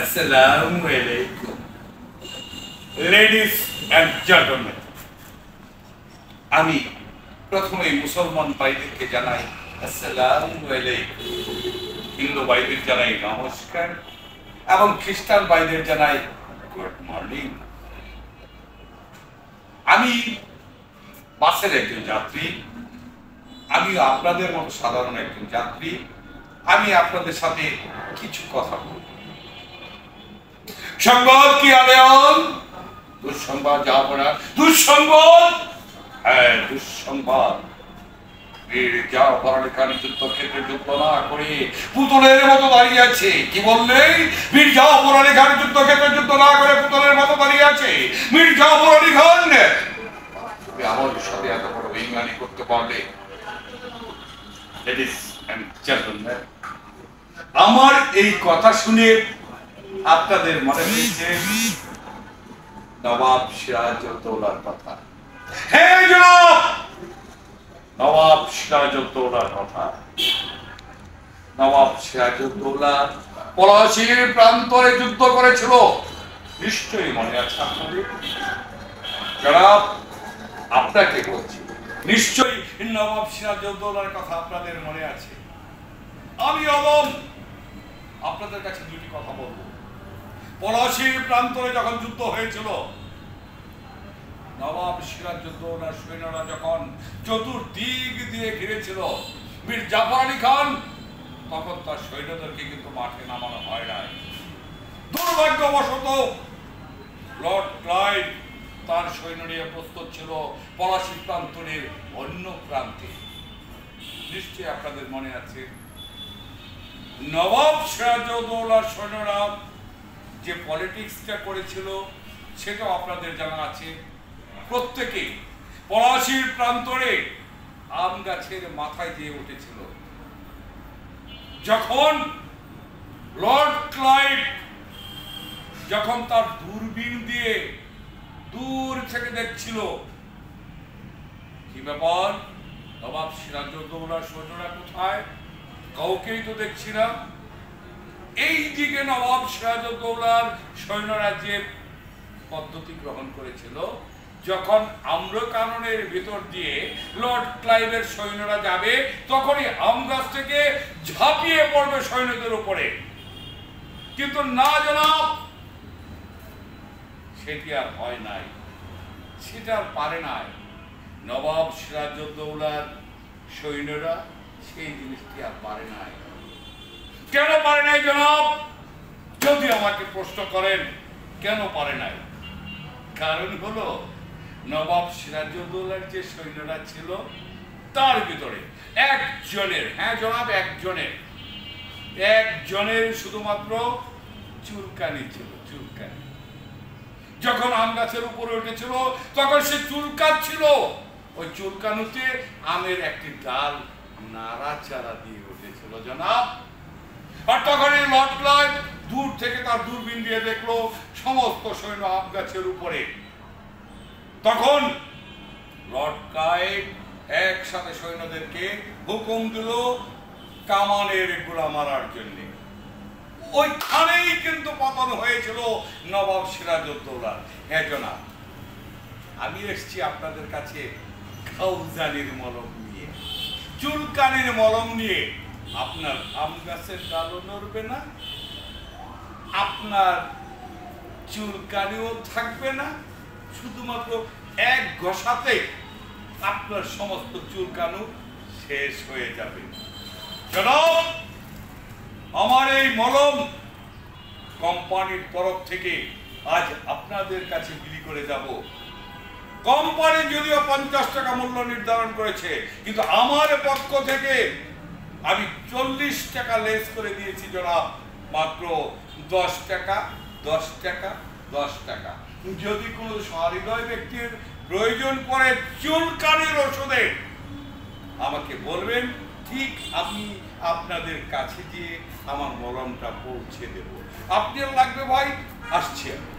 আসসালামু আলাইকুম ladies and gentleman. আমি প্রথমে মুসলমান ভাইদেরকে জানাই আসসালামু আলাইকুম, হিন্দু ভাইদের জানাই নমস্কার এবং খ্রিস্টান ভাইদের জানাই গুড মর্নিং। আমি বাসের একজন যাত্রী, আমি আপনাদের মতো সাধারণ একজন যাত্রী। আমি আপনাদের সাথে কিছু কথা বলব। সংবাদ কি আলেন? দুঃসংবাদ যা পড়া দুঃসংবাদ, হ্যাঁ দুঃসংবাদ। যা পড়ালেখার যুদ্ধক্ষেত্রে যুদ্ধ না করে পুতুলের মতো দাঁড়িয়ে আছে। কি বললেন? মির্জা পড়ালেখার যুদ্ধক্ষেত্রে যুদ্ধ না করে পুতুলের মতো দাঁড়িয়ে আছে মির্জা আলী খান। আমার সাথে এত বড় বেইমানি করতে পারলে, লেডিস এন্ড জেন্টলম্যান, আমার এই কথা শুনে আপনাদের মনে হয়েছে নবাব সিরাজউদ্দৌলার কথা। হ্যাঁ জনাব, নবাব সিরাজউদ্দৌলার কথা। নবাব সিরাজউদ্দৌলা পলাশীর প্রান্তরে যুদ্ধ করেছিল, নিশ্চয়ই মনে আছে আপনাদের। জনাব, আপনাকে বলছি, নিশ্চয়ই নবাব সিরাজউদ্দৌলার কথা আপনাদের মনে আছে। আমি আপনাদের কাছে দুটি কথা বলবো। পলাশীর প্রান্তরে যখন যুদ্ধ হয়েছিল, নবাব সিরাজউদ্দৌলার সৈন্যরা যখন চতুর্দিক দিয়ে ঘিরেছিল মীর জাফর আলী খান, তখন তার সৈন্যদেরকে কিন্তু মাঠে নামানো হয় নাই। দুর্ভাগ্যবশত লর্ড ক্লাইভ তার সৈন্য নিয়ে প্রস্তুত ছিল পলাশী প্রান্তরের অন্য প্রান্তে। নিশ্চয়ই আপনাদের মনে আছে নবাব সিরাজউদ্দৌলার সৈন্যরা যে পলিটিক্সটা করেছিল সেটাও আপনাদের জানা আছে। প্রত্যেকে পলাশীর প্রান্তরে আম গাছের মাথায় দিয়ে উঠেছিল। যখন লর্ড ক্লাইভ যখন তার দূরবীন দিয়ে দূর থেকে দেখছিল, কি ব্যাপার নবাব সিরাজউদ্দৌলার সৈন্যরা কোথায়, কাউকেই তো দেখছি না। এই দিকে নবাব সিরাজউদ্দৌলার সৈন্যরা যে পদ্ধতি গ্রহণ করেছিল, যখন আম্রকাননের ভিতর দিয়ে লর্ড ক্লাইভের সৈন্যরা যাবে, তখনই আম গাছ থেকে ঝাঁপিয়ে পড়বে সৈন্যদের উপরে। কিন্তু না জনাব, সেটি আর হয় নাই, সেটা আর পারে নাই। নবাব সিরাজউদ্দৌলার সৈন্যরা সেই জিনিসটি আর পারে নাই। কেন পারে নাই জনাব? যদি আমাকে প্রশ্ন করেন কেন পারে নাই, কারণ হলো নবাব সিরাজউদ্দৌলার যে সৈন্যরা ছিল তার ভিতরে একজনের, হ্যাঁ জনাব একজনের শুধুমাত্র চুলকানি ছিল, চুলকানি। যখন আম গাছের উপরে উঠেছিল তখন সে চুলকাচ্ছিল, ওই চুলকানুতে আমের একটি ডাল নাড়াচাড়া দিয়ে উঠেছিল জনাব। আর তখন এই লর্ড ক্লাইভ দূর থেকে তার দূরবীন দিয়ে দেখলো সমস্ত সৈন্য আম গাছের উপরে। তখন লর্ড ক্লাইভ একসাথে সৈন্যদেরকে হুকুম দিল কামানের গোলা মারার জন্য। ওইখানেই কিন্তু পতন হয়েছিল নবাব সিরাজউদ্দৌলার। হ্যাঁ জনাব, আমি এসছি আপনাদের কাছে খাউজানির মলম নিয়ে, চুলকানির মলম নিয়ে। আপনার আম গাছের ডালও নড়বে না, আপনার চুলকানিও থাকবে না, শুধুমাত্র এক ঘষাতে আপনার সমস্ত চুলকানো শেষ হয়ে যাবে। জনাব, আমার এই মলম কোম্পানির তরফ থেকে আজ আপনাদের কাছে বিলি করে যাব। কোম্পানি যদিও 50 টাকা মূল্য নির্ধারণ করেছে, কিন্তু আমার পক্ষ থেকে আমি 40 টাকা লেস করে দিয়েছি জনাব, মাত্র 10 টাকা 10 টাকা 10 টাকা। যদি কোনো সহৃদয় ব্যক্তির প্রয়োজন পড়ে চুলকানির ওষুধে, আমাকে বলবেন, ঠিক আমি আপনাদের কাছে গিয়ে আমার মলমটা পৌঁছে দেব। আপনার লাগবে ভাই, আসছি আমি।